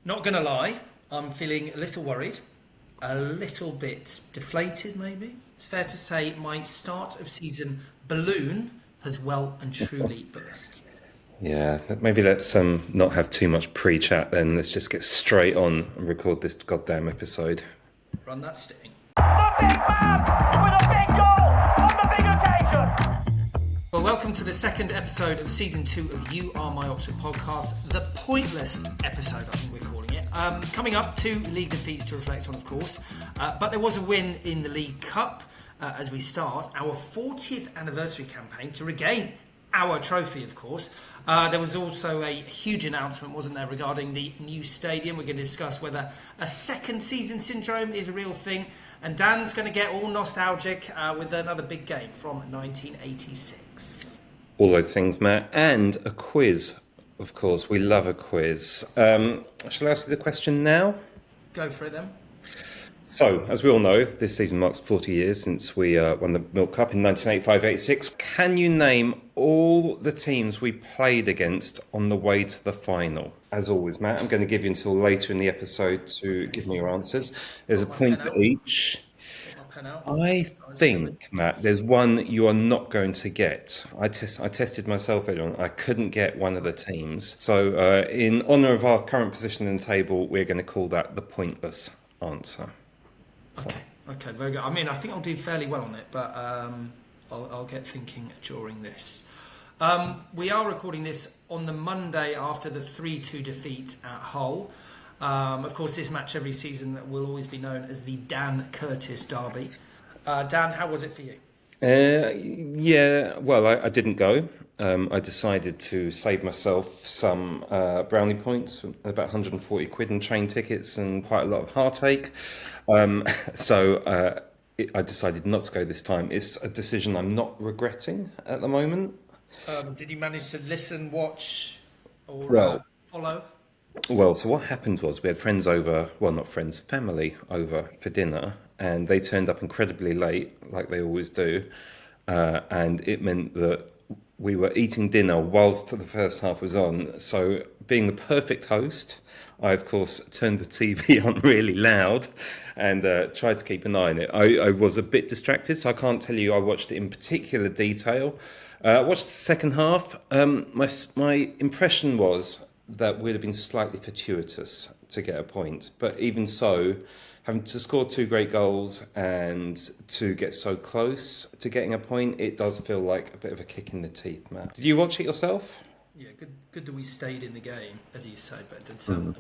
Not gonna lie, I'm feeling a little worried, a little bit deflated maybe. It's fair to say my start of season balloon has well and truly burst. Yeah, maybe let's not have too much pre-chat then. Let's just get straight on and record this goddamn episode. Run that sting. The big man with a big goal on the big occasion. Well, welcome to the second episode of season 2 of You Are My Oxford podcast, the pointless episode, I think we're calling it. Coming up, 2 league defeats to reflect on, of course, but there was a win in the League Cup as we start our 40th anniversary campaign to regain our trophy, of course. There was also a huge announcement, wasn't there, regarding the new stadium. We're going to discuss whether a second season syndrome is a real thing. And Dan's going to get all nostalgic with another big game from 1986. All those things, Matt. And a quiz, of course. We love a quiz. Shall I ask you the question now? Go for it then. So, as we all know, this season marks 40 years since we won the Milk Cup in 1985-86. Can you name all the teams we played against on the way to the final? As always, Matt, I'm going to give you until later in the episode to give me your answers. There's a point for each. I think, Matt, there's one you are not going to get. I tested myself earlier on. I couldn't get one of the teams. So, in honour of our current position in the table, we're going to call that the pointless answer. Okay, very good. I mean, I think I'll do fairly well on it, but I'll get thinking during this. We are recording this on the Monday after the 3-2 defeat at Hull. Of course, this match every season will always be known as the Dan Curtis Derby. Dan, how was it for you? I didn't go. I decided to save myself some brownie points, about 140 quid in train tickets and quite a lot of heartache. I decided not to go this time. It's a decision I'm not regretting at the moment. Did you manage to listen, watch, or follow? Well, so what happened was we had friends over, well, not friends, family over for dinner, and they turned up incredibly late, like they always do. And it meant that we were eating dinner whilst the first half was on. So being the perfect host, I, of course, turned the TV on really loud and tried to keep an eye on it. I was a bit distracted, so I can't tell you I watched it in particular detail. I watched the second half. My impression was that would have been slightly fortuitous to get a point. But even so, having to score 2 great goals and to get so close to getting a point, it does feel like a bit of a kick in the teeth, Matt. Did you watch it yourself? Yeah, good that we stayed in the game, as you said, but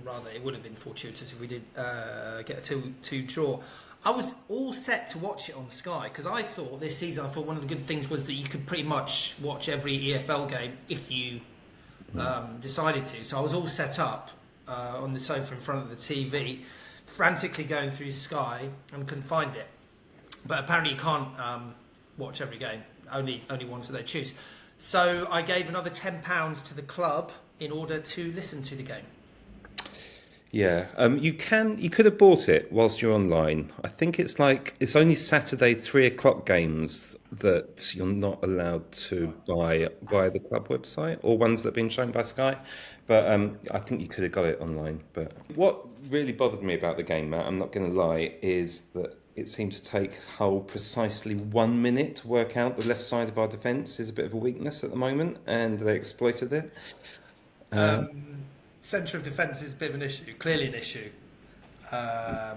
rather it would have been fortuitous if we did get a 2 draw. I was all set to watch it on Sky because I thought this season, one of the good things was that you could pretty much watch every EFL game if you decided to. So I was all set up on the sofa in front of the TV, frantically going through Sky and couldn't find it. But apparently you can't watch every game, only ones that they choose. So I gave another £10 to the club in order to listen to the game. Yeah, you could have bought it whilst you're online. I think it's only Saturday 3:00 games that you're not allowed to buy via the club website or ones that have been shown by Sky. But I think you could have got it online. But what really bothered me about the game, Matt, I'm not going to lie, is that it seems to take Hull precisely 1 minute to work out the left side of our defence is a bit of a weakness at the moment, and they exploited it. Centre of defence is a bit of an issue, clearly an issue. I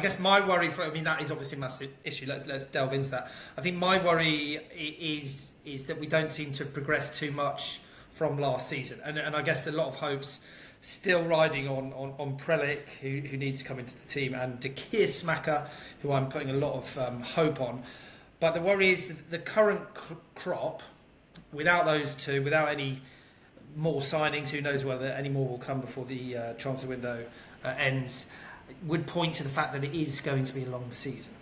guess my worry that is obviously a massive issue. Let's delve into that. I think my worry is that we don't seem to progress too much from last season, and I guess a lot of hopes still riding on Prelic, who needs to come into the team, and Dekir Smaka, who I'm putting a lot of hope on. But the worry is that the current crop, without those two, without any more signings, who knows whether any more will come before the transfer window ends, would point to the fact that it is going to be a long season.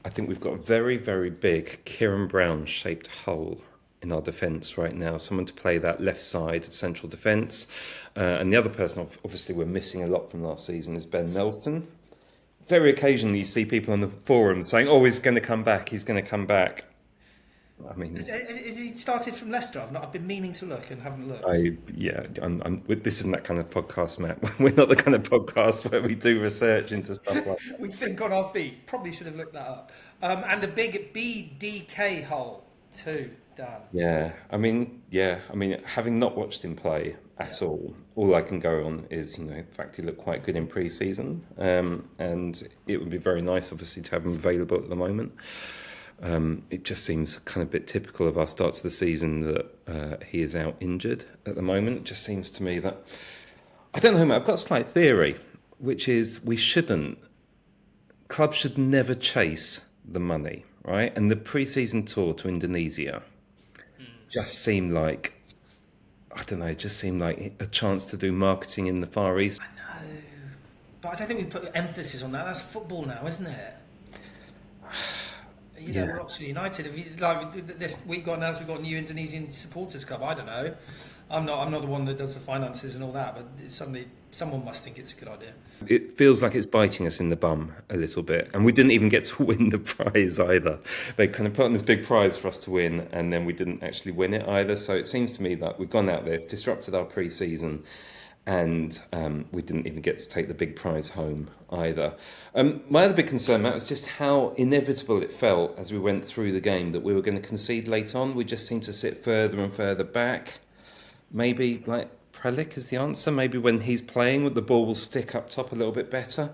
I think we've got a very, very big Kieran Brown-shaped hole in our defence right now. Someone to play that left side of central defence. And the other person, obviously, we're missing a lot from last season is Ben Nelson. Very occasionally you see people on the forum saying, he's going to come back, he's going to come back. I mean, Is he started from Leicester? I've been meaning to look and haven't looked. this isn't that kind of podcast, Matt. We're not the kind of podcast where we do research into stuff like that. We think on our feet. Probably should have looked that up. And a big BDK hole too, Dan. I mean, having not watched him play at all I can go on is, in fact, he looked quite good in pre-season, and it would be very nice, obviously, to have him available at the moment. It just seems kind of a bit typical of our start to the season that he is out injured at the moment. It just seems to me that, I don't know, mate, I've got a slight theory, which is clubs should never chase the money, right? And the pre-season tour to Indonesia just seemed like, I don't know, just seemed like a chance to do marketing in the Far East. I know, but I don't think we put emphasis on that. That's football now, isn't it? We're Oxford United. Have you, this week got announced, we've got a new Indonesian supporters club. I don't know. I'm not the one that does the finances and all that, but suddenly someone must think it's a good idea. It feels like it's biting us in the bum a little bit, and we didn't even get to win the prize either. They kind of put on this big prize for us to win, and then we didn't actually win it either. So it seems to me that we've gone out there, it's disrupted our pre-season, and we didn't even get to take the big prize home either. My other big concern, Matt, was just how inevitable it felt as we went through the game that we were going to concede late on. We just seemed to sit further and further back. Maybe like Prelic is the answer. Maybe when he's playing, the ball will stick up top a little bit better.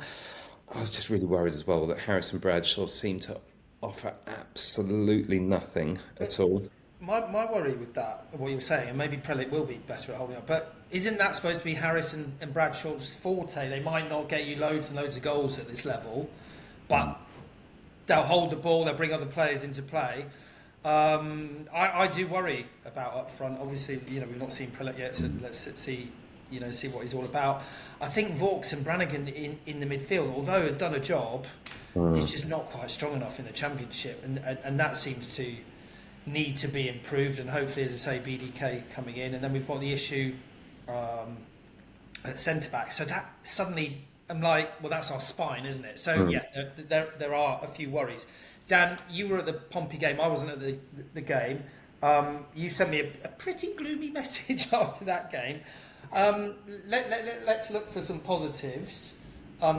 I was just really worried as well that Harrison Bradshaw seemed to offer absolutely nothing at all. My worry with that, what you're saying, and maybe Prelic will be better at holding up, but isn't that supposed to be Harrison and Bradshaw's forte? They might not get you loads and loads of goals at this level, but they'll hold the ball, they'll bring other players into play. I do worry about up front. Obviously, we've not seen Prelic yet, so let's see what he's all about. I think Vaux and Brannigan in the midfield, although has done a job, is just not quite strong enough in the Championship, and that seems to need to be improved. And hopefully, as I say, BDK coming in, and then we've got the issue at centre back. So that suddenly, I'm like, well, that's our spine, isn't it? So there are a few worries. Dan, you were at the Pompey game. I wasn't at the game. You sent me a pretty gloomy message after that game. Let's look for some positives.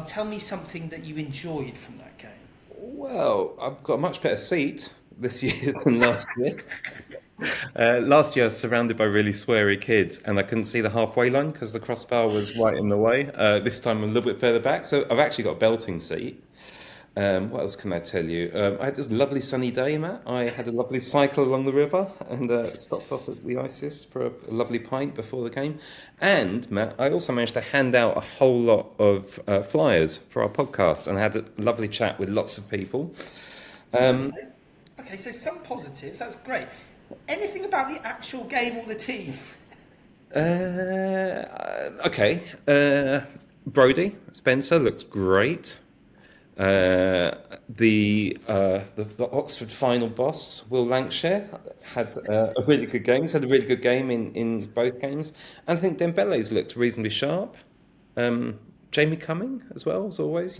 Tell me something that you enjoyed from that game. Well, I've got a much better seat this year than last year. Last year I was surrounded by really sweary kids and I couldn't see the halfway line because the crossbar was right in the way. This time I'm a little bit further back, so I've actually got a belting seat. What else can I tell you? I had this lovely sunny day, Matt. I had a lovely cycle along the river and stopped off at the Isis for a lovely pint before the game. And, Matt, I also managed to hand out a whole lot of flyers for our podcast and had a lovely chat with lots of people. Okay, so some positives, that's great. Anything about the actual game or the team? Okay. Brody Spencer looks great. The Oxford final boss, Will Lancashire, had a really good game. He's had a really good game in both games. And I think Dembele's looked reasonably sharp. Jamie Cumming as well, as always.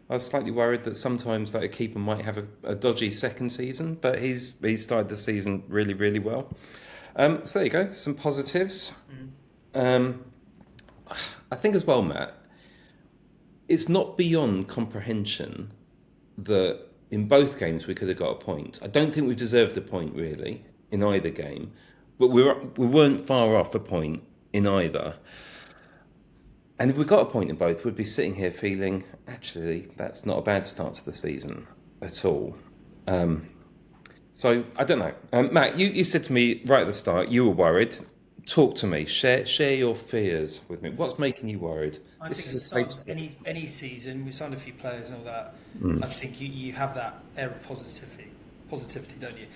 I was slightly worried that sometimes a keeper might have a dodgy second season, but he's started the season really, really well. So there you go, some positives. I think as well, Matt, it's not beyond comprehension that in both games we could have got a point. I don't think we've deserved a point really in either game, but we weren't far off a point in either. And if we got a point in both, we'd be sitting here feeling, actually, that's not a bad start to the season at all. So, I don't know. Matt, you said to me right at the start, you were worried. Talk to me. Share your fears with me. What's making you worried? I think at the start of any season, we signed a few players and all that. I think you have that air of positivity, don't you?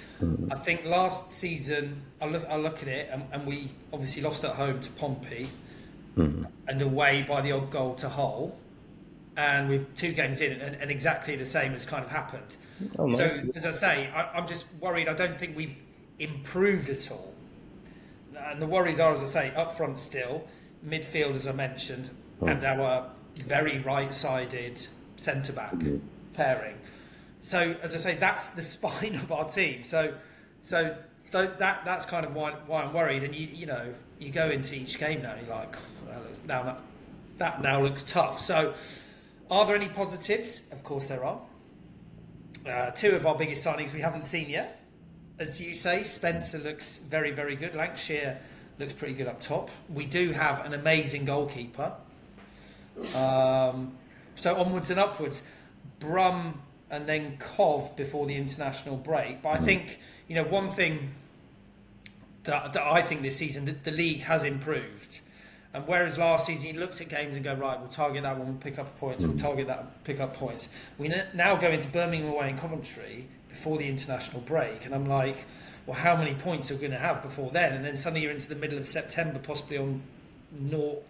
I think last season, I look at it, and we obviously lost at home to Pompey, and away by the odd goal to Hull, and with 2 games in, and exactly the same has kind of happened. Oh, nice. So, as I say, I'm just worried. I don't think we've improved at all. And the worries are, as I say, up front still, midfield, as I mentioned, and our very right-sided centre-back pairing. So, as I say, that's the spine of our team. So, So that's kind of why I'm worried. And you go into each game now, and you're like, well, that now looks tough. So, are there any positives? Of course there are. Two of our biggest signings we haven't seen yet. As you say, Spencer looks very, very good. Lancashire looks pretty good up top. We do have an amazing goalkeeper. So onwards and upwards. Brum and then Cov before the international break. But I think, one thing that I think this season, that the league has improved. And whereas last season you looked at games and go, right, we'll target that one, we'll pick up points, we'll target that, pick up points. We now go into Birmingham away in Coventry before the international break. And I'm like, well, how many points are we going to have before then? And then suddenly you're into the middle of September, possibly on 0,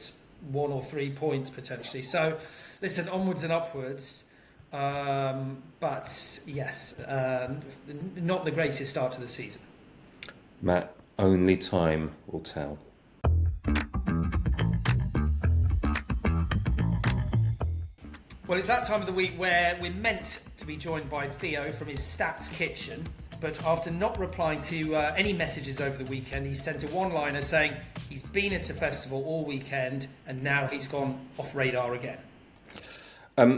1 or 3 points potentially. So, listen, onwards and upwards. But yes, not the greatest start to the season. Matt, only time will tell. Well, it's that time of the week where we're meant to be joined by Theo from his Stats Kitchen, but after not replying to any messages over the weekend, he sent a one-liner saying he's been at a festival all weekend and now he's gone off radar again.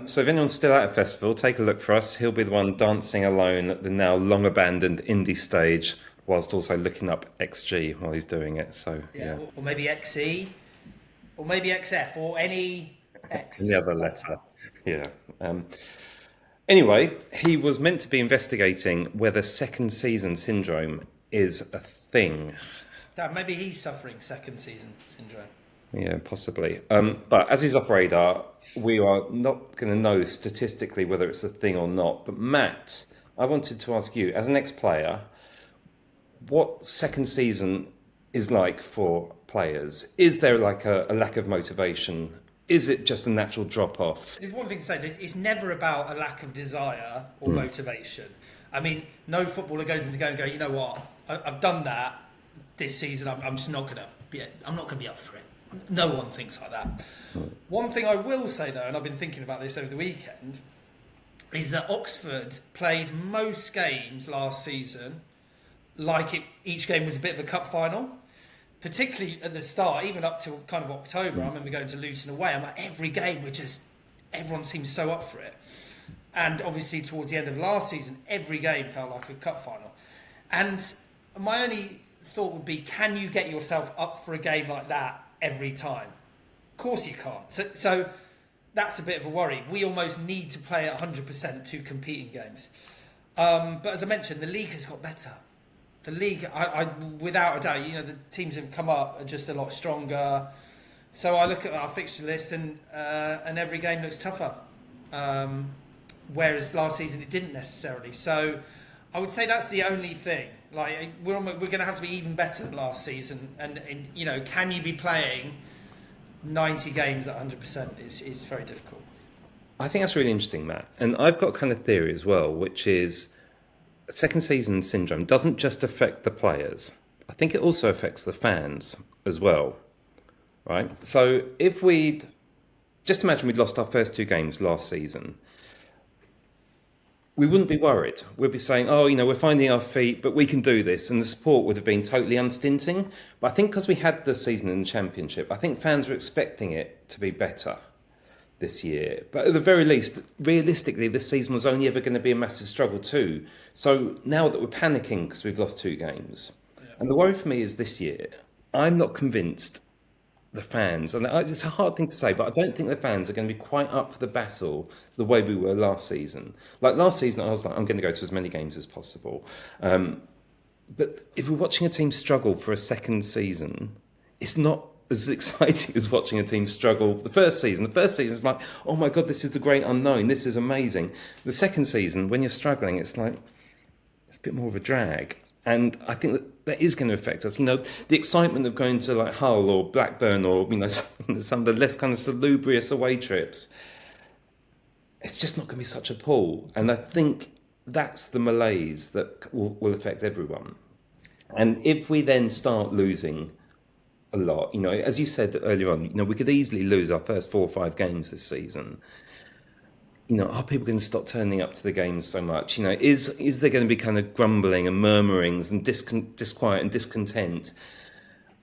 So if anyone's still at a festival, take a look for us. He'll be the one dancing alone at the now long-abandoned indie stage, whilst also looking up XG while he's doing it. So yeah. Or maybe XE, or maybe XF, or any X. The other letter. Yeah. Anyway, he was meant to be investigating whether second season syndrome is a thing. Maybe he's suffering second season syndrome. Yeah, possibly. But as he's off radar, we are not going to know statistically whether it's a thing or not. But Matt, I wanted to ask you, as an ex-player, what second season is like for players? Is there like a lack of motivation? Is it just a natural drop-off? There's one thing to say, it's never about a lack of desire or motivation. I mean, no footballer goes into and go, you know what, I've done that this season, I'm just not going to be up for it. No one thinks like that. One thing I will say though, and I've been thinking about this over the weekend, is that Oxford played most games last season like each game was a bit of a cup final. Particularly at the start, even up to kind of October, I remember going to Luton away. I'm like, every game, everyone seems so up for it. And obviously towards the end of last season, every game felt like a cup final. And my only thought would be, can you get yourself up for a game like that every time? Of course you can't. So that's a bit of a worry. We almost need to play at 100% to compete in games. But as I mentioned, the league has got better. The league, I without a doubt, the teams have come up are just a lot stronger. So I look at our fixture list and every game looks tougher. Whereas last season it didn't necessarily. So I would say that's the only thing. Like we're going to have to be even better than last season. And can you be playing 90 games at 100% is very difficult. I think that's really interesting, Matt. And I've got a kind of theory as well, which is second season syndrome doesn't just affect the players. I think it also affects the fans as well, right? So if just imagine we'd lost our first 2 games last season, we wouldn't be worried. We'd be saying, we're finding our feet, but we can do this. And the support would have been totally unstinting. But I think because we had the season in the Championship, I think fans are expecting it to be better this year. But at the very least, realistically, this season was only ever going to be a massive struggle too. So now that we're panicking because we've lost 2 games, and the worry for me is this year, I'm not convinced the fans, and it's a hard thing to say, but I don't think the fans are going to be quite up for the battle the way we were last season. Like last season, I was like, I'm going to go to as many games as possible. But if we're watching a team struggle for a second season, it's not as exciting as watching a team struggle the first season. The first season is like, oh my God, this is the great unknown. This is amazing. The second season, when you're struggling, it's like, it's a bit more of a drag. And I think that is going to affect us. The excitement of going to like Hull or Blackburn or, some of the less kind of salubrious away trips, it's just not going to be such a pull. And I think that's the malaise that will affect everyone. And if we then start losing a lot, as you said earlier on, we could easily lose our first 4 or 5 games this season. are people going to stop turning up to the games so much? Is there going to be kind of grumbling and murmurings and disquiet and discontent?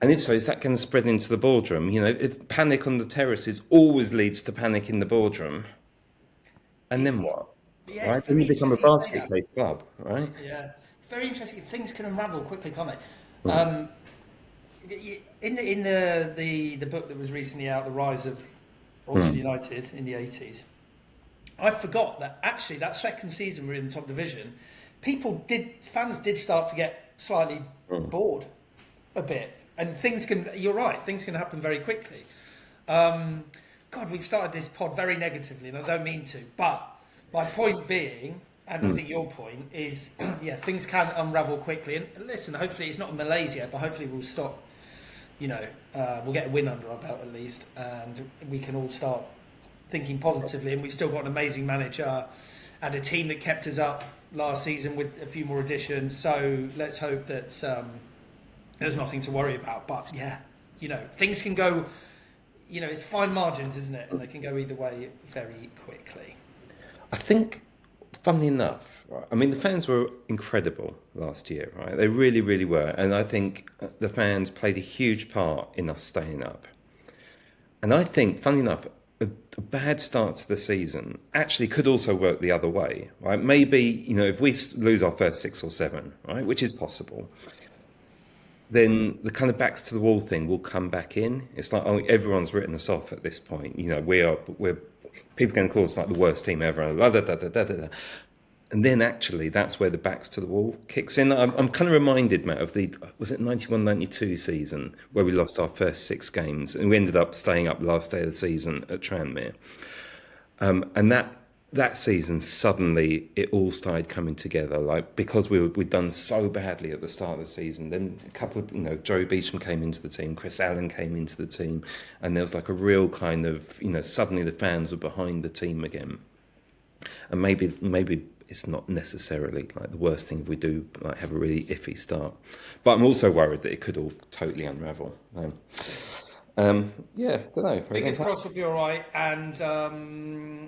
And if so, is that going to spread into the boardroom? If panic on the terraces always leads to panic in the boardroom, and then what? Yeah, Right? it's Then very you become a interesting you say basket that. case club, right? Yeah, very interesting. Things can unravel quickly, can't they? Mm. In the book that was recently out, The Rise of Oxford Mm. United in the 80s, I forgot that actually that second season we were in the top division, fans did start to get slightly bored a bit, and you're right, things can happen very quickly. God, we've started this pod very negatively, and I don't mean to, but my point being, and I think your point is, yeah, things can unravel quickly. And listen, hopefully it's not Malaysia, but hopefully we'll stop. We'll get a win under our belt at least, and we can all start thinking positively. And we've still got an amazing manager and a team that kept us up last season with a few more additions. So let's hope that there's nothing to worry about. But yeah, things can go. It's fine margins, isn't it? And they can go either way very quickly. I think, funnily enough, right, I mean, the fans were incredible last year, right? They really, really were. And I think the fans played a huge part in us staying up. And I think, funnily enough, a bad start to the season actually could also work the other way, right? Maybe, if we lose our first 6 or 7, right, which is possible, then the kind of backs to the wall thing will come back in. It's like, everyone's written us off at this point. We're people are going to call us like the worst team ever. And then actually, that's where the backs to the wall kicks in. I'm kind of reminded, Matt, of was it 91-92 season where we lost our first 6 games and we ended up staying up the last day of the season at Tranmere. And that season, suddenly it all started coming together, like because we'd done so badly at the start of the season. Then a couple of, Joe Beecham came into the team, Chris Allen came into the team, and there was like a real kind of, suddenly the fans were behind the team again. And maybe it's not necessarily like the worst thing if we do like have a really iffy start, but I'm also worried that it could all totally unravel. Yeah, don't know. Fingers crossed we'll be all right, and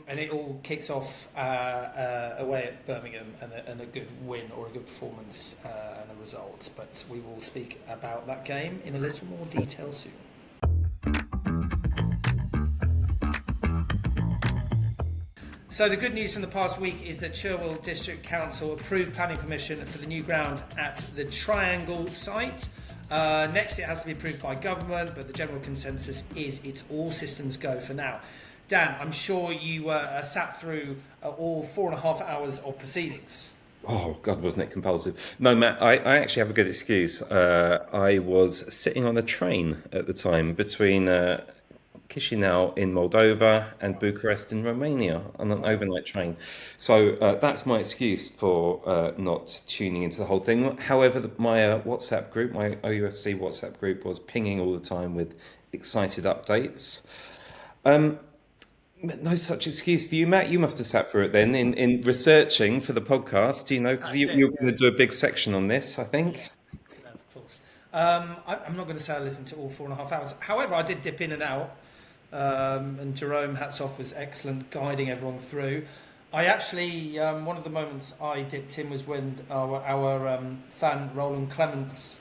it all kicks off away at Birmingham and a good win or a good performance and a result. But we will speak about that game in a little more detail soon. So the good news from the past week is that Cherwell District Council approved planning permission for the new ground at the Triangle site. Next, it has to be approved by government, but the general consensus is it's all systems go for now. Dan, I'm sure you sat through all 4.5 hours of proceedings. Oh, God, wasn't it compulsive? No, Matt, I actually have a good excuse. I was sitting on a train at the time between Chisinau in Moldova and Bucharest in Romania on an overnight train. So that's my excuse for not tuning into the whole thing. However, my WhatsApp group, my OUFC WhatsApp group, was pinging all the time with excited updates. No such excuse for you, Matt. You must have sat through it then in researching for the podcast, because you're going to do a big section on this, I think. No, of course. I'm not going to say I listened to all 4.5 hours. However, I did dip in and out. And Jerome, hats off, was excellent guiding everyone through. I actually, one of the moments I dipped in was when our fan Roland Clements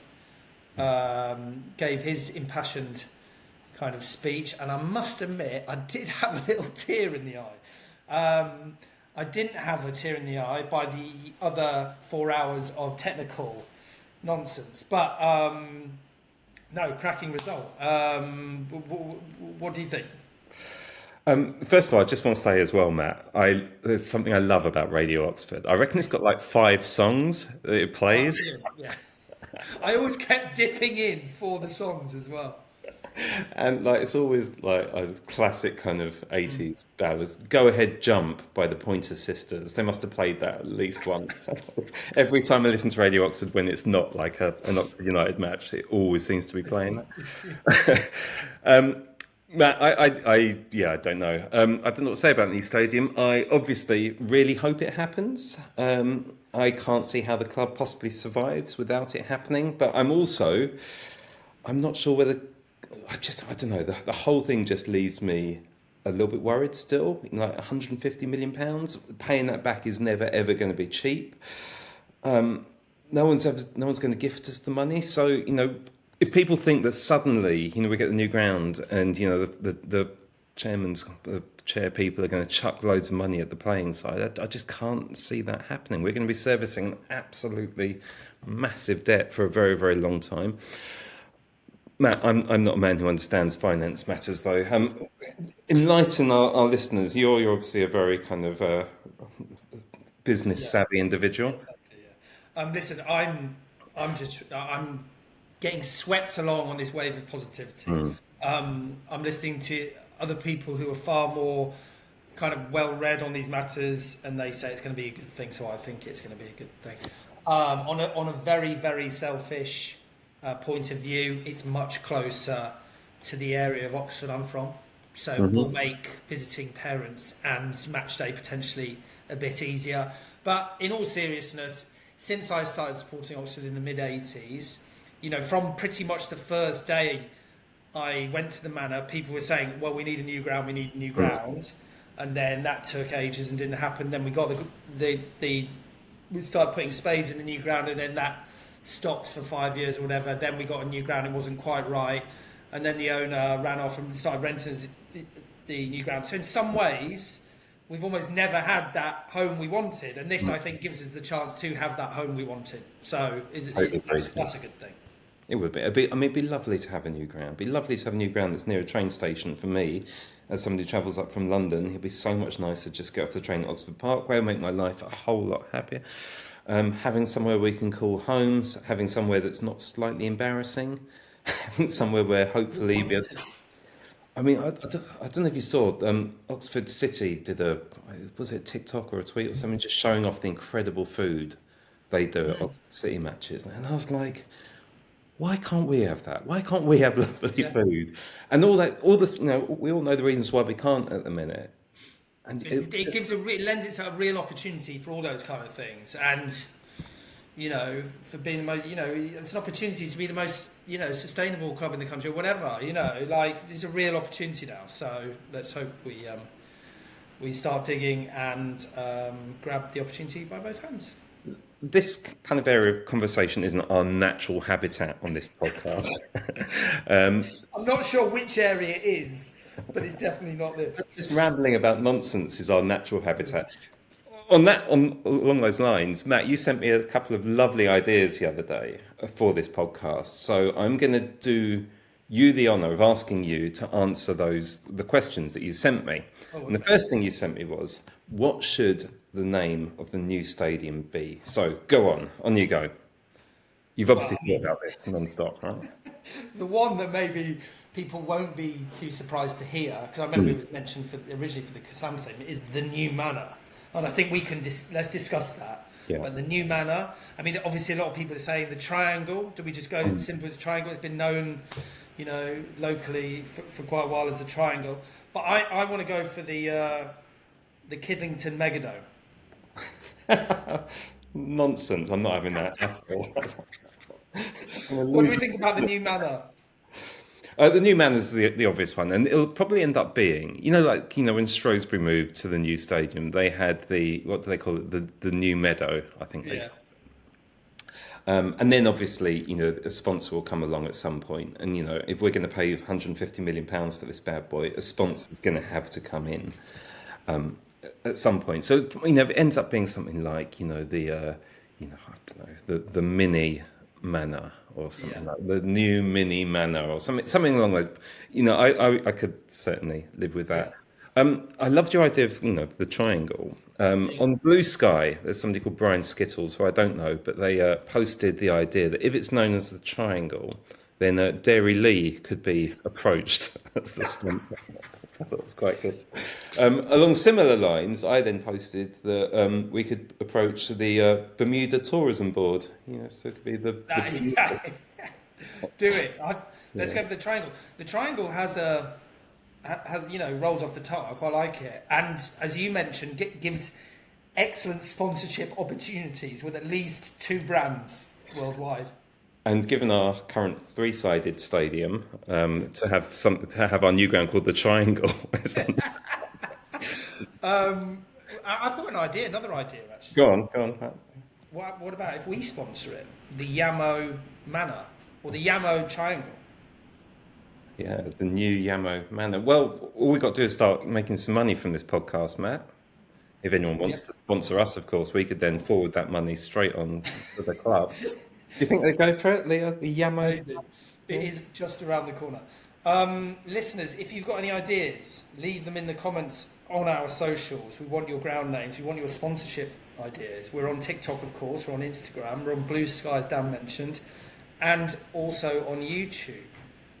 gave his impassioned kind of speech, and I must admit I did have a little tear in the eye. I didn't have a tear in the eye by the other 4 hours of technical nonsense, but no, cracking result. What do you think? First of all, I just want to say as well, Matt, there's something I love about Radio Oxford. I reckon it's got like 5 songs that it plays. Yeah. I always kept dipping in for the songs as well. And like it's always like a classic kind of 80s ballads. Go Ahead Jump by the Pointer Sisters. They must have played that at least once. Every time I listen to Radio Oxford when it's not like an Oxford United match, it always seems to be playing that. Matt, I don't know. I don't know what to say about the new stadium. I obviously really hope it happens. I can't see how the club possibly survives without it happening. But I'm not sure whether. I don't know. The whole thing just leaves me a little bit worried still. Like 150 million pounds, paying that back is never ever going to be cheap. No one's going to gift us the money. So if people think that suddenly we get the new ground and the chair people are going to chuck loads of money at the playing side, I just can't see that happening. We're going to be servicing absolutely massive debt for a very, very long time. Matt, I'm not a man who understands finance matters, though. Enlighten our listeners. You're obviously a very kind of business savvy individual. Exactly. Yeah. Listen, I'm getting swept along on this wave of positivity. I'm listening to other people who are far more kind of well read on these matters, and they say it's going to be a good thing. So I think it's going to be a good thing. On a very, very selfish point of view, it's much closer to the area of Oxford I'm from, so we'll make visiting parents and match day potentially a bit easier. But in all seriousness, since I started supporting Oxford in the mid-80s, from pretty much the first day I went to the Manor, people were saying, well, we need a new ground, and then that took ages and didn't happen. Then we got we started putting spades in the new ground, and then that stopped for 5 years or whatever. Then we got a new ground, it wasn't quite right, and then the owner ran off and started renting the new ground. So in some ways, we've almost never had that home we wanted, and this I think gives us the chance to have that home we wanted. So that's a good thing. It would be. It'd be lovely to have a new ground. It'd be lovely to have a new ground that's near a train station. For me, as somebody who travels up from London, it'd be so much nicer to just get off the train at Oxford Parkway. It'll make my life a whole lot happier. Having somewhere we can call homes, having somewhere that's not slightly embarrassing, having somewhere where hopefully... I don't know if you saw, Oxford City did was it TikTok or a tweet or something, just showing off the incredible food they do at Oxford City matches. And I was like, why can't we have that? Why can't we have lovely food? And we all know the reasons why we can't at the minute. And it lends itself a real opportunity for all those kind of things, and for being it's an opportunity to be the most sustainable club in the country or whatever. It's a real opportunity now. So let's hope we start digging and grab the opportunity by both hands. This kind of area of conversation isn't our natural habitat on this podcast. I'm not sure which area it is, but it's definitely not this. Just rambling about nonsense is our natural habitat. Along those lines, Matt, you sent me a couple of lovely ideas the other day for this podcast. So I'm going to do you the honour of asking you to answer the questions that you sent me. Okay. And the first thing you sent me was, what should the name of the new stadium be? So go on you go. You've obviously thought about this non-stop, right? The one that maybe people won't be too surprised to hear, because I remember it was mentioned originally for the Kassam Stadium, is the new Manor. And I think we can let's discuss that. Yeah. But the new Manor, obviously a lot of people are saying the triangle. Do we just go simple as triangle? It's been known, locally for quite a while as the triangle. But I want to go for the Kidlington Megadome. Nonsense. I'm not having that at all. What do we think about the new Manor? The new Manor's the obvious one, and it'll probably end up being, when Shrewsbury moved to the new stadium, they had what do they call it, the new meadow, I think. Yeah. And then obviously, a sponsor will come along at some point, and if we're going to pay 150 million pounds for this bad boy, a sponsor's going to have to come in at some point. So if it ends up being something like the mini Manor or something like the new mini Manor or something along that. I could certainly live with that. I loved your idea of the triangle. On Blue Sky, there's somebody called Brian Skittles, who I don't know, but they posted the idea that if it's known as the triangle, then Dairy Lee could be approached as the sponsor. I thought it was quite good. Along similar lines, I then posted that we could approach the Bermuda Tourism Board. So it could be the do it. Let's go for the triangle. The triangle has rolls off the tongue. I quite like it, and as you mentioned, gives excellent sponsorship opportunities with at least 2 brands worldwide. And given our current three-sided stadium, to have our new ground called the Triangle. I've got an idea, another idea actually. Go on, Pat. What about if we sponsor it? The Yamo Manor or the Yamo Triangle? Yeah, the new Yamo Manor. Well, all we got to do is start making some money from this podcast, Matt. If anyone wants Yeah. to sponsor us, of course, we could then forward that money straight on to the club. Do you think they'd go for it, the Yamo? Maybe. It is just around the corner. Listeners, if you've got any ideas, leave them in the comments on our socials. We want your ground names. We want your sponsorship ideas. We're on TikTok, of course. We're on Instagram. We're on Blue Sky, as Dan mentioned. And also on YouTube.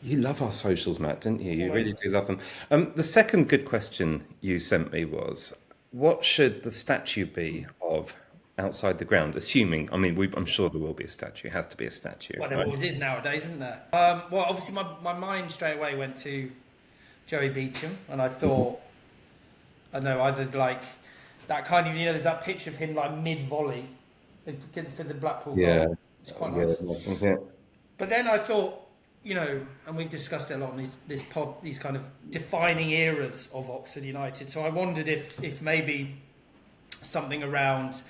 You love our socials, Matt, didn't you? You Well, really do love them. The second good question you sent me was, what should the statue be of outside the ground? Assuming, I mean, I'm sure there will be a statue. It has to be a statue. Well, there Right? always is nowadays, isn't there? Well, obviously, my mind straight away went to Joey Beecham, and I thought, I don't know, either like that kind of, there's that picture of him like mid-volley for the Blackpool Yeah. goal. It's quite nice. Yeah. But then I thought, and we've discussed it a lot on these kind of defining eras of Oxford United. So I wondered if maybe something around,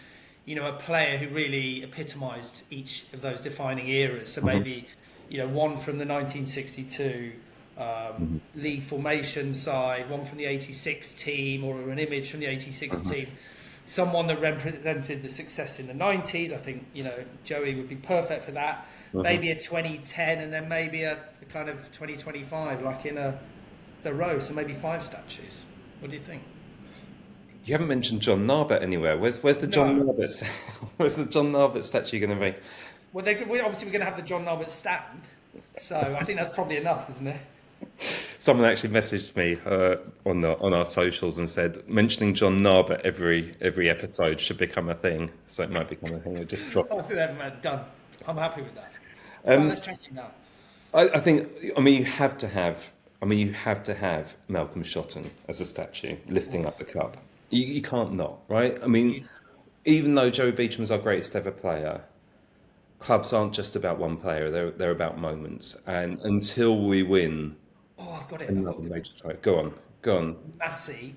a player who really epitomised each of those defining eras. So maybe, one from the 1962 league formation side, one from the 86 team, or an image from the 86 team. Someone that represented the success in the 90s. I think, Joey would be perfect for that. Maybe a 2010 and then maybe a kind of 2025, like in the row. So maybe 5 statues. What do you think? You haven't mentioned John Narbet anywhere. Where's the John Narbet? Where's the John Narbet statue going to be? Well, we're going to have the John Narbet stand. So I think that's probably enough, isn't it? Someone actually messaged me on our socials and said mentioning John Narbet every episode should become a thing. So it might become a thing. It just drop. I think they're done. I'm happy with that. Right, let's check it now. I think. I mean, you have to have Malcolm Shotton as a statue lifting up the cup. You can't not, right? I mean, even though Joey Beecham was our greatest ever player, clubs aren't just about one player. They're about moments. And until we win Oh, I've got it. another major title, go on. Massey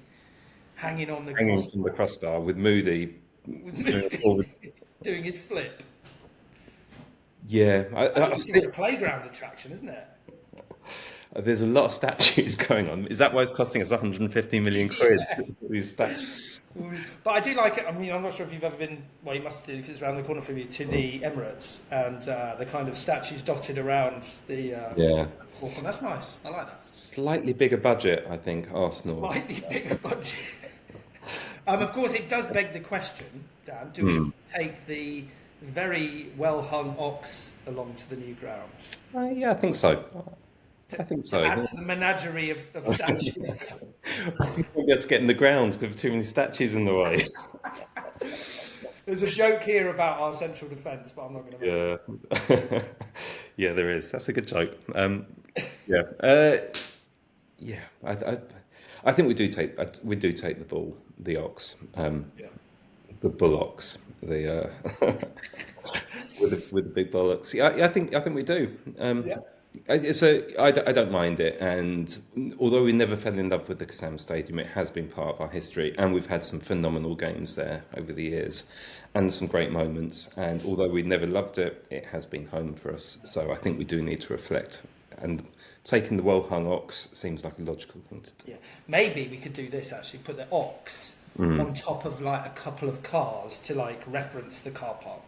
hanging on the Hanging crossbar from the crossbar with Moody. doing his flip. Yeah, That's obviously like a playground attraction, isn't it? there's a lot of statues going on. Is that why it's costing us 150 million quid? These statues. But I do like it. I mean, I'm not sure if you've ever been. Well, you must do because it's around the corner from you to the Emirates and the kind of statues dotted around the. Yeah. That's nice. I like that. Slightly bigger budget, I think. Arsenal. Slightly bigger budget. Of course, it does beg the question, Dan. Do we take the very well hung ox along to the new ground? Yeah, I think so. I think so. Add to the menagerie of statues. People won't be able to get in the ground because there are too many statues in the way. There's a joke here about our central defence, but I'm not going to make it. Yeah, there is. That's a good joke. I think we do take the bull, the ox, the bullocks, the with the big bollocks. Yeah, I think we do. I don't mind it, and although we never fell in love with the Kassam Stadium, it has been part of our history, and we've had some phenomenal games there over the years, and some great moments. And although we never loved it, it has been home for us. So I think we do need to reflect, and taking the well-hung ox seems like a logical thing to do. Yeah, maybe we could do this actually. Put the ox on top of like a couple of cars to like reference the car park.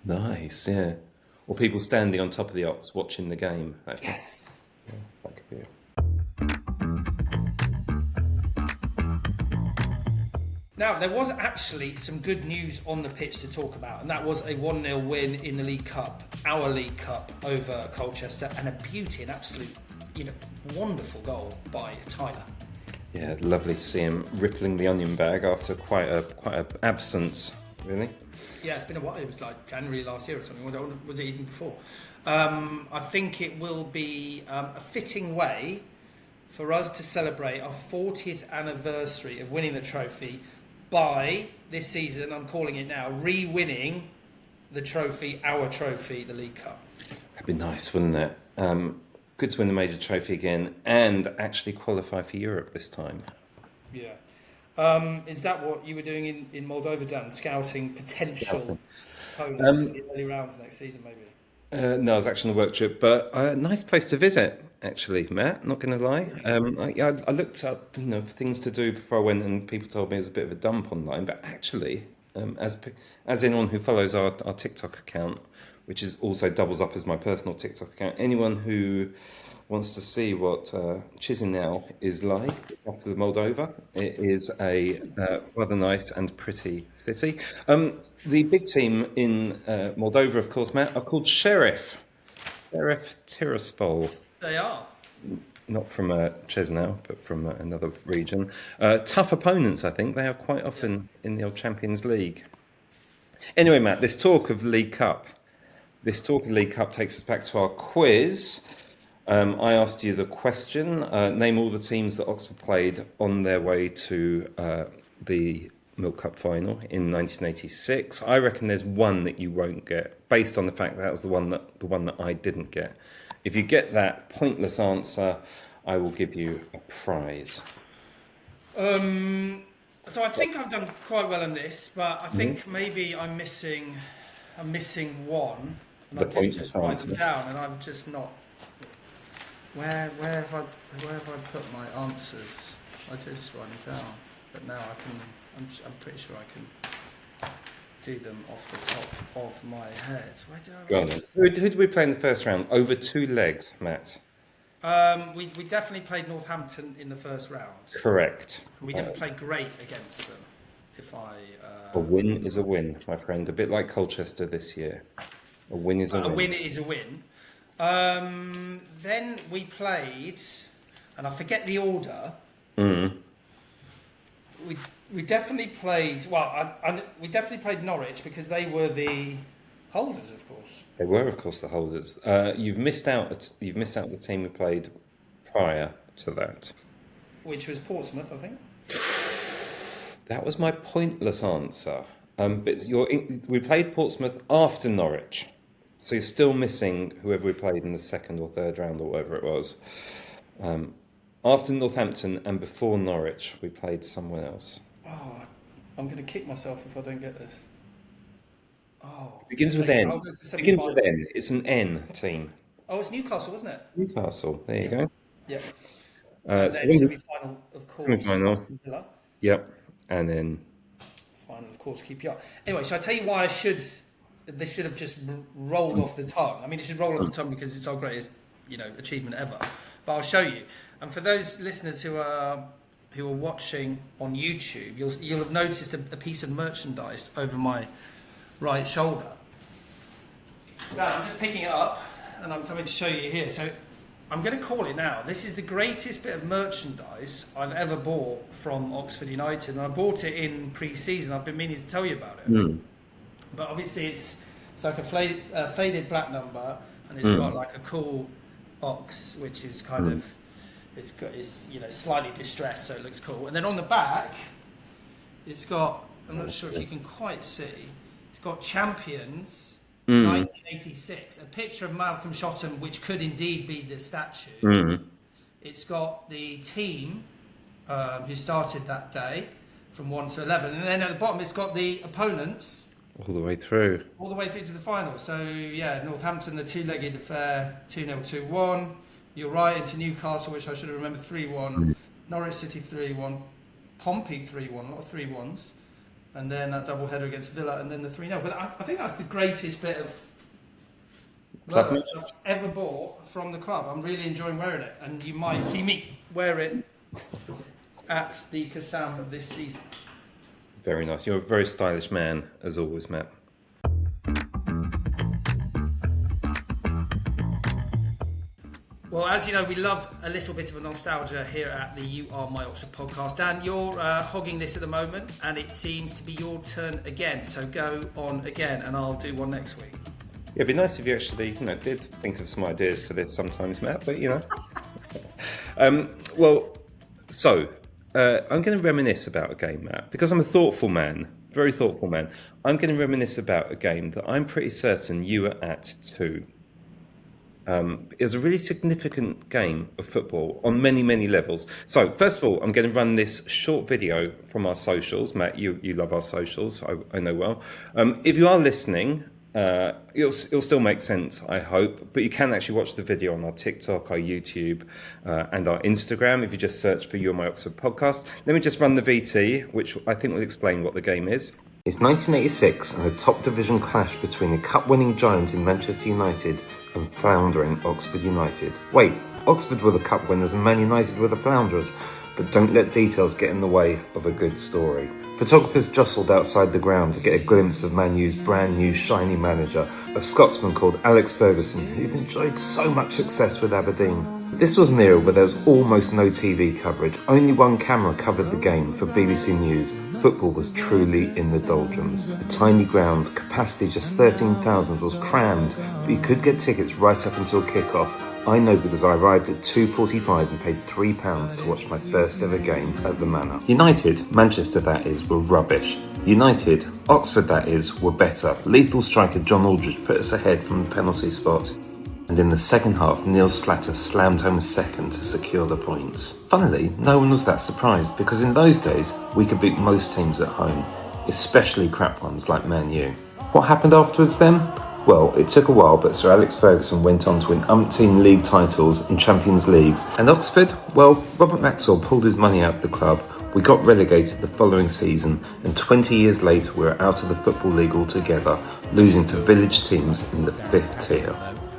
Nice, yeah. Or people standing on top of the ox watching the game. Yes. That could be it. Now, there was actually some good news on the pitch to talk about, and that was a 1-0 win in the League Cup, our League Cup, over Colchester, and a beauty, an absolute, wonderful goal by Tyler. Yeah, lovely to see him rippling the onion bag after quite a absence, really. Yeah, it's been a while. It was like January last year or something. Was it even before? I think it will be a fitting way for us to celebrate our 40th anniversary of winning the trophy by, this season, I'm calling it now, re-winning the trophy, our trophy, the League Cup. That'd be nice, wouldn't it? Good to win the major trophy again and actually qualify for Europe this time. Yeah. Is that what you were doing in Moldova, Dan? Scouting potential opponents for the early rounds next season, maybe? No, I was actually on a work trip, but a nice place to visit, actually, Matt. Not going to lie. I looked up, things to do before I went, and people told me it was a bit of a dump online. But actually, as anyone who follows our TikTok account, which is also doubles up as my personal TikTok account, anyone who wants to see what Chisinau is like, the capital of Moldova, it is a rather nice and pretty city. The big team in Moldova, of course, Matt, are called Sheriff Tiraspol. They are. Not from Chisinau, but from another region. Tough opponents, I think. They are quite often in the old Champions League. Anyway, Matt, this talk of League Cup takes us back to our quiz. I asked you the question, name all the teams that Oxford played on their way to the Milk Cup final in 1986. I reckon there's one that you won't get, based on the fact that was the one that I didn't get. If you get that pointless answer, I will give you a prize. So I think I've done quite well in this, but I think maybe I'm missing one, and I did just write them down, and I've just not. Where have I put my answers? I just write them down, but now I'm pretty sure I can do them off the top of my head. Where did I write them? Who did we play in the first round? Over 2 legs, Matt. We definitely played Northampton in the first round. Correct. We didn't play great against them. A win is a win, my friend. A bit like Colchester this year. A win is a win. A win is a win. Then we played, and I forget the order. We definitely played. Well, we definitely played Norwich because they were the holders, of course. They were, of course, the holders. You've missed out the team we played prior to that, which was Portsmouth, I think. That was my pointless answer. But we played Portsmouth after Norwich, so you're still missing whoever we played in the second or third round or whatever it was. After Northampton and before Norwich, we played someone else. Oh, I'm going to kick myself if I don't get this. Oh, begins with N. Begins with N. It's an N team. Oh, it's Newcastle, wasn't it? Newcastle. There you go. Yeah. Semi-final, of course. Semi-final. Villa. Yep. And then final, of course, QPR. Anyway, shall I tell you why this should have just rolled off the tongue? I mean, it should roll off the tongue because it's our greatest, achievement ever. But I'll show you. And for those listeners who are watching on YouTube, you'll have noticed a piece of merchandise over my right shoulder. Now, I'm just picking it up and I'm coming to show you here. So I'm going to call it now. This is the greatest bit of merchandise I've ever bought from Oxford United, and I bought it in pre-season. I've been meaning to tell you about it, but obviously it's like a faded black number, and it's got like a cool box, which is kind of it's slightly distressed, so it looks cool. And then on the back, it's got, I'm not sure if you can quite see, it's got Champions 1986, a picture of Malcolm Shotton, which could indeed be the statue. It's got the team who started that day from 1 to 11, and then at the bottom it's got the opponents all the way through to the final. So yeah, Northampton, the two-legged affair, 2-0, 2-1. You're right, into Newcastle, which I should have remembered, 3-1. Norwich City 3-1. Pompey 3-1, a lot of 3-1s. And then that double header against Villa, and then the 3-0. But I think that's the greatest bit of merch I've ever bought from the club. I'm really enjoying wearing it, and you might see me wear it at the Kassam this season. Very nice. You're a very stylish man, as always, Matt. Well, as you know, we love a little bit of a nostalgia here at the You Are My Oxford podcast. Dan, you're hogging this at the moment, and it seems to be your turn again. So go on again, and I'll do one next week. Yeah, it'd be nice if you actually, did think of some ideas for this sometimes, Matt. But I'm going to reminisce about a game, Matt, because I'm a thoughtful man. Very thoughtful man. I'm going to reminisce about a game that I'm pretty certain you were at too. It was a really significant game of football on many, many levels. So, first of all, I'm going to run this short video from our socials. Matt, you love our socials, I know well. If you are listening, it'll still make sense, I hope. But you can actually watch the video on our TikTok, our YouTube, and our Instagram if you just search for You and My Oxford podcast. Let me just run the VT, which I think will explain what the game is. It's 1986 and a top division clash between a cup-winning giant in Manchester United and floundering Oxford United. Wait, Oxford were the cup winners and Man United were the flounderers, but don't let details get in the way of a good story. Photographers jostled outside the ground to get a glimpse of Man U's brand new shiny manager, a Scotsman called Alex Ferguson, who'd enjoyed so much success with Aberdeen. This was an era where there was almost no TV coverage. Only one camera covered the game for BBC News. Football was truly in the doldrums. The tiny ground, capacity just 13,000, was crammed, but you could get tickets right up until kick-off. I know because I arrived at 2:45 and paid £3 to watch my first ever game at the Manor. United, Manchester that is, were rubbish. United, Oxford that is, were better. Lethal striker John Aldridge put us ahead from the penalty spot. And in the second half, Neil Slatter slammed home a second to secure the points. Funnily, no one was that surprised because in those days, we could beat most teams at home, especially crap ones like Man U. What happened afterwards then? Well, it took a while, but Sir Alex Ferguson went on to win umpteen league titles and Champions Leagues. And Oxford? Well, Robert Maxwell pulled his money out of the club. We got relegated the following season, and 20 years later we were out of the Football League altogether, losing to village teams in the 5th tier.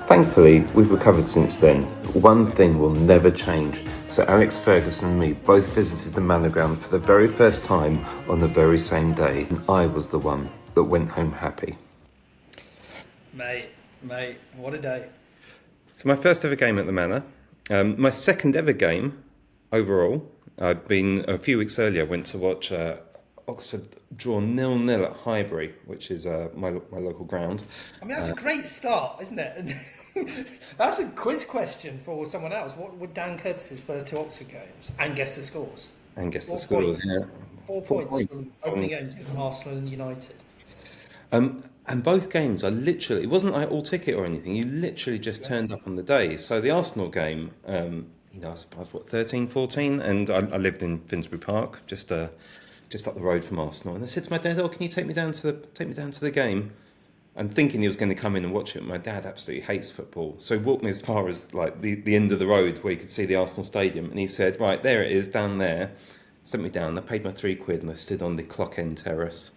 Thankfully, we've recovered since then. One thing will never change. Sir Alex Ferguson and me both visited the Manor Ground for the very first time on the very same day, and I was the one that went home happy. Mate, what a day. So my first ever game at the Manor. My second ever game overall. I'd been, a few weeks earlier, went to watch Oxford draw 0-0 at Highbury, which is my local ground. I mean, that's a great start, isn't it? That's a quiz question for someone else. What were Dan Curtis's first 2 Oxford games? And guess the scores. And guess 4 the scores. points. Yeah. 4 points from opening games against Arsenal and United. And both games are literally, it wasn't like all ticket or anything, you literally just turned up on the day. So the Arsenal game, I was 13, 14, and I lived in Finsbury Park, just up the road from Arsenal. And I said to my dad, can you take me down to the game? And thinking he was going to come in and watch it. My dad absolutely hates football. So he walked me as far as like the end of the road where you could see the Arsenal stadium. And he said, right, there it is, down there. Sent me down. I paid my £3 and I stood on the clock end terrace.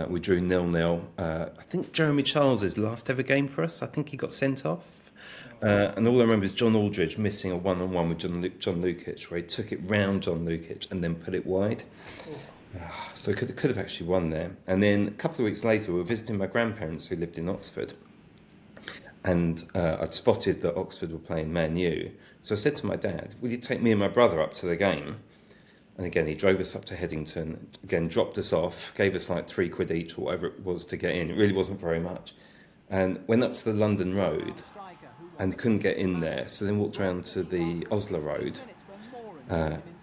We drew 0-0. I think Jeremy Charles's last ever game for us. I think he got sent off. And all I remember is John Aldridge missing a one-on-one with John Lukic, where he took it round John Lukic and then put it wide. So could have actually won there. And then a couple of weeks later, we were visiting my grandparents who lived in Oxford. And I'd spotted that Oxford were playing Man U. So I said to my dad, will you take me and my brother up to the game? And again, he drove us up to Headington, again, dropped us off, gave us like £3 each or whatever it was to get in. It really wasn't very much. And went up to the London Road and couldn't get in there. So then walked around to the Osler Road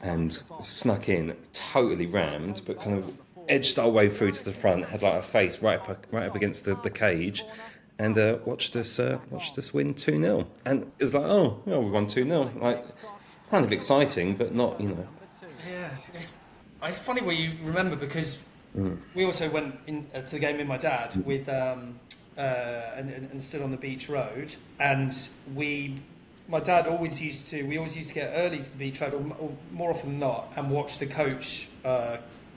and snuck in, totally rammed, but kind of edged our way through to the front, had like a face right up against the cage, and watched us win 2-0. And it was like, we won 2-0. Like, kind of exciting, but not, Yeah, it's funny what you remember because we also went to the game with my dad with and stood on the beach road, and my dad always used to get early to the beach road, or more often than not, and watch the coach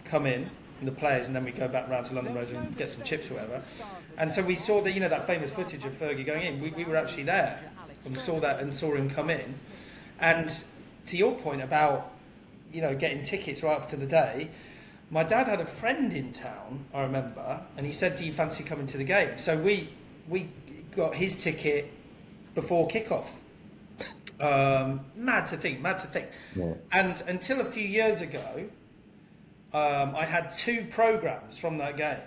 come in and the players, and then we go back round to London Road and get some chips or whatever. And so we saw that famous footage of Fergie going in. We were actually there and saw him come in. And to your point about getting tickets right up to the day, my dad had a friend in town, I remember, and he said, do you fancy coming to the game? So we got his ticket before kickoff. Mad to think. Yeah. And until a few years ago, I had 2 programmes from that game.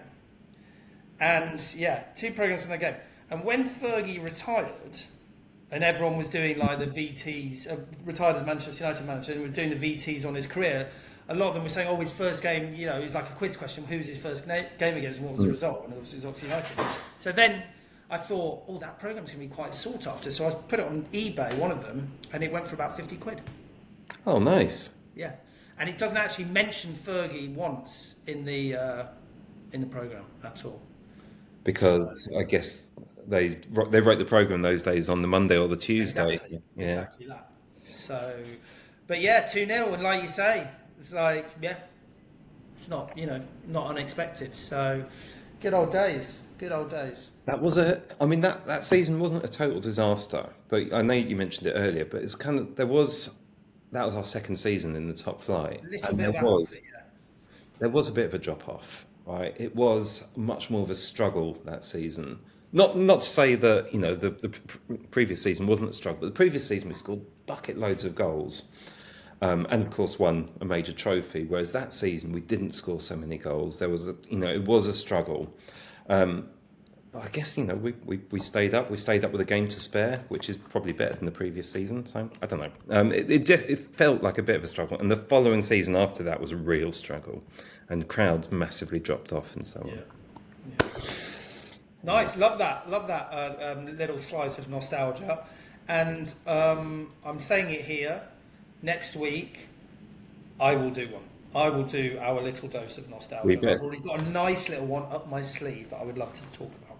And 2 programmes from that game. And when Fergie retired, and everyone was doing like the VTs, retired as Manchester United manager, and was doing the VTs on his career, a lot of them were saying, oh, his first game, it was like a quiz question, who's his first game against and what was the result? And it was Oxford United. So then I thought, oh, that programme's going to be quite sought after. So I put it on eBay, one of them, and it went for about 50 quid. Oh, nice. Yeah. And it doesn't actually mention Fergie once in the programme at all. Because I guess they wrote the programme those days on the Monday or the Tuesday. Exactly that. So, but yeah, 2-0, and like you say, it's like, it's not, not unexpected. So, good old days. That was that season wasn't a total disaster, but I know you mentioned it earlier, but it's kind of, that was our second season in the top flight. There was a bit of a drop off, right? It was much more of a struggle that season. Not to say that, the previous season wasn't a struggle, but the previous season we scored bucket loads of goals. And of course won a major trophy, whereas that season we didn't score so many goals. There was it was a struggle. But I guess we stayed up. We stayed up with a game to spare, which is probably better than the previous season. So I don't know. It felt like a bit of a struggle, and the following season after that was a real struggle, and crowds massively dropped off and so on. Yeah. Nice, love that little slice of nostalgia, and I'm saying it here. Next week, I will do one. I will do our little dose of nostalgia. I've already got a nice little one up my sleeve that I would love to talk about.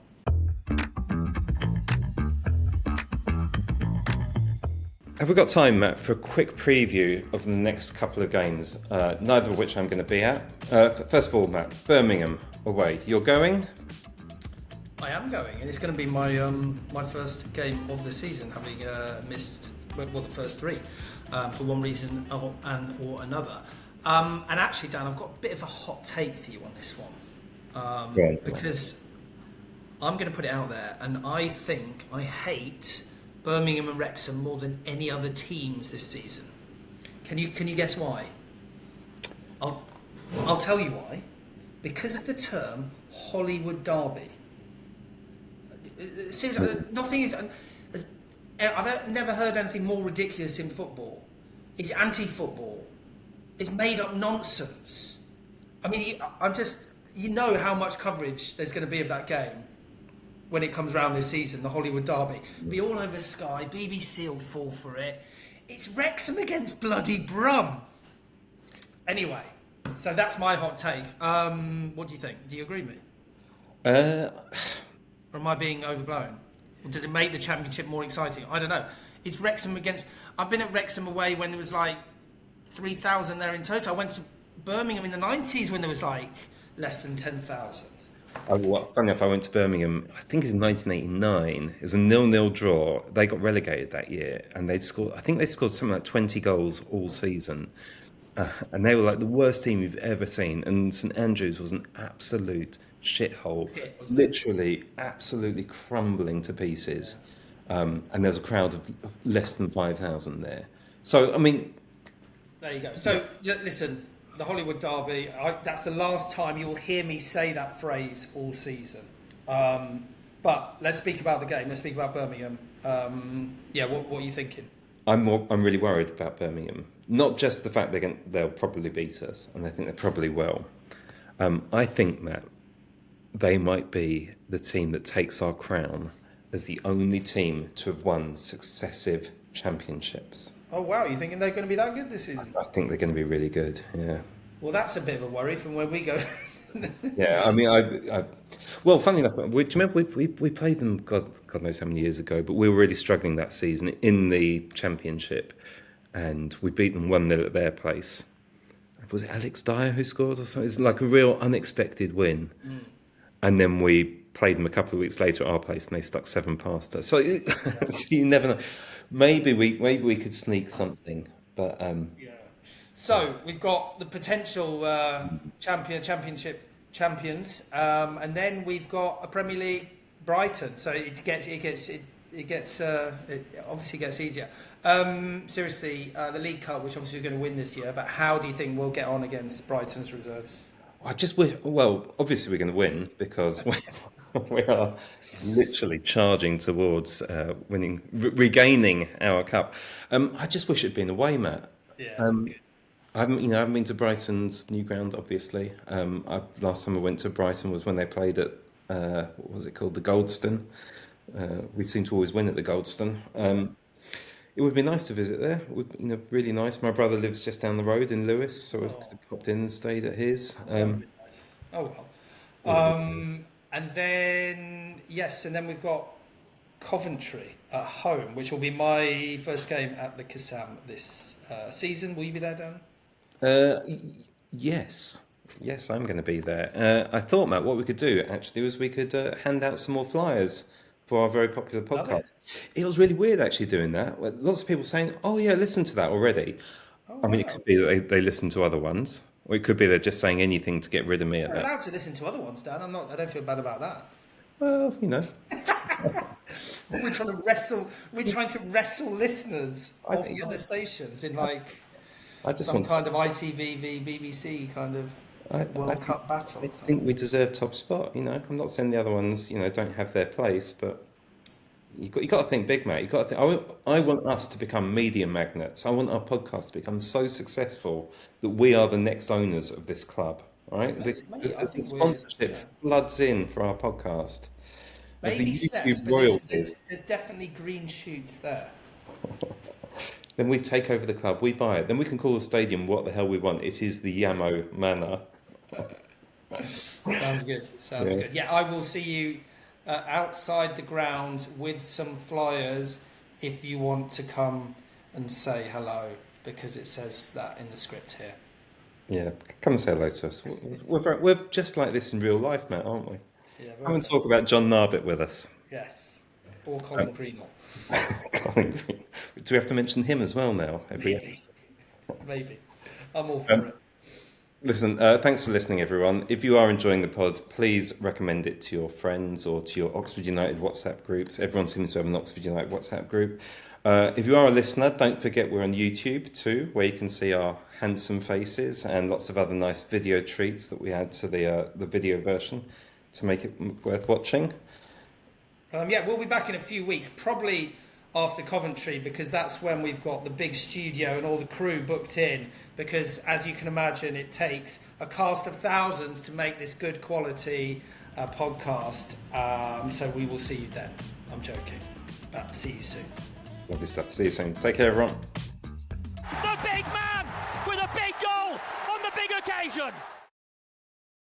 Have we got time, Matt, for a quick preview of the next couple of games, neither of which I'm going to be at? First of all, Matt, Birmingham away. You're going? I am going, and it's going to be my first game of the season, having missed the first three for one reason or another. And actually, Dan, I've got a bit of a hot take for you on this one, because I'm going to put it out there, and I think I hate Birmingham and Wrexham more than any other teams this season. Can you guess why? I'll tell you why. Because of the term Hollywood Derby. It seems like nothing is. I've never heard anything more ridiculous in football. It's anti-football. It's made-up nonsense. I mean, how much coverage there's going to be of that game when it comes round this season, the Hollywood Derby. Be all over Sky, BBC will fall for it. It's Wrexham against bloody Brum. Anyway, so that's my hot take. What do you think? Do you agree with me? Or am I being overblown? Or does it make the championship more exciting? I don't know. It's Wrexham against... I've been at Wrexham away when there was like 3,000 there in total. I went to Birmingham in the 90s when there was like less than 10,000. Funny enough, I went to Birmingham, I think it's in 1989. It was a 0-0 draw. They got relegated that year, and they scored something like 20 goals all season. And they were like the worst team you've ever seen. And St Andrews was an absolute shithole, literally absolutely crumbling to pieces. And there's a crowd of less than 5,000 there. So, I mean... There you go. So, listen... The Hollywood Derby, that's the last time you will hear me say that phrase all season. But let's speak about the game. Let's speak about Birmingham. What are you thinking? I'm really worried about Birmingham. Not just the fact they'll probably beat us, and I think they probably will. I think, Matt, they might be the team that takes our crown as the only team to have won successive championships. Oh, wow. You thinking they're going to be that good this season? I think they're going to be really good, yeah. Well, that's a bit of a worry from where we go. Yeah, I mean, well, funny enough, do you remember we played them, God knows how many years ago, but we were really struggling that season in the championship, and we beat them 1-0 at their place. Was it Alex Dyer who scored or something? It's like a real unexpected win. And then we played them a couple of weeks later at our place, and they stuck 7 past us. So you never know. Maybe we could sneak something, but So we've got the potential championship champions, and then we've got a Premier League Brighton. So it obviously gets easier. Seriously, the League Cup, which obviously we're going to win this year, but how do you think we'll get on against Brighton's reserves? I just wish. Well, obviously we're going to win because we are literally charging towards regaining our cup. I just wish it'd been away, Matt. Yeah. I haven't been to Brighton's new ground, obviously. Last time I went to Brighton was when they played at what was it called, the Goldston. We seem to always win at the Goldston. It would be nice to visit there. It would, really nice. My brother lives just down the road in Lewes, so we could have popped in and stayed at his. That would be nice. Oh well. And then yes, and then we've got Coventry at home, which will be my first game at the Kassam this season. Will you be there, Dan? Yes, yes, I'm going to be there. I thought, Matt, what we could do actually was we could hand out some more flyers for our very popular Love it. podcast. It was really weird actually doing that. Lots of people saying, "Oh yeah, listen to that already." I mean, it wow. could be that they listen to other ones, or it could be they're just saying anything to get rid of me at You're that. allowed to listen to other ones, Dan. I don't feel bad about that. Well, We're trying to wrestle. We're trying to wrestle listeners I off think- the other stations in like I just some want. kind of ITV v BBC kind of I World Cup battle. I or something. think we deserve top spot. I'm not saying the other ones, don't have their place, but you got to think big, mate. You got to think. I want us to become media magnets. I want our podcast to become so successful that we are the next owners of this club. Right? Mate, I The think sponsorship floods in for our podcast. As the Baby steps, YouTube but royalties, there's definitely green shoots there. then we take over the club. We buy it. Then we can call the stadium what the hell we want. It is the Yamo Manor. Sounds good. Sounds Yeah. good. Yeah, I will see you outside the ground with some flyers if you want to come and say hello, because it says that in the script here. Yeah, come and say hello to us. We're just like this in real life, Matt, aren't we? Yeah, Come and talk about John Narbit with us. Yes. Or Colin Greenall. Colin Green. Do we have to mention him as well now? Maybe. Maybe. I'm all for it. Listen, thanks for listening, everyone. If you are enjoying the pod, please recommend it to your friends or to your Oxford United WhatsApp groups. Everyone seems to have an Oxford United WhatsApp group. If you are a listener, don't forget we're on YouTube too, where you can see our handsome faces and lots of other nice video treats that we add to the video version to make it worth watching. Yeah, we'll be back in a few weeks, probably after Coventry, because that's when we've got the big studio and all the crew booked in, because as you can imagine, it takes a cast of thousands to make this good quality podcast. So we will see you then. I'm joking, but see you soon. Lovely stuff. See you soon. Take care, everyone. The big man with a big goal on the big occasion.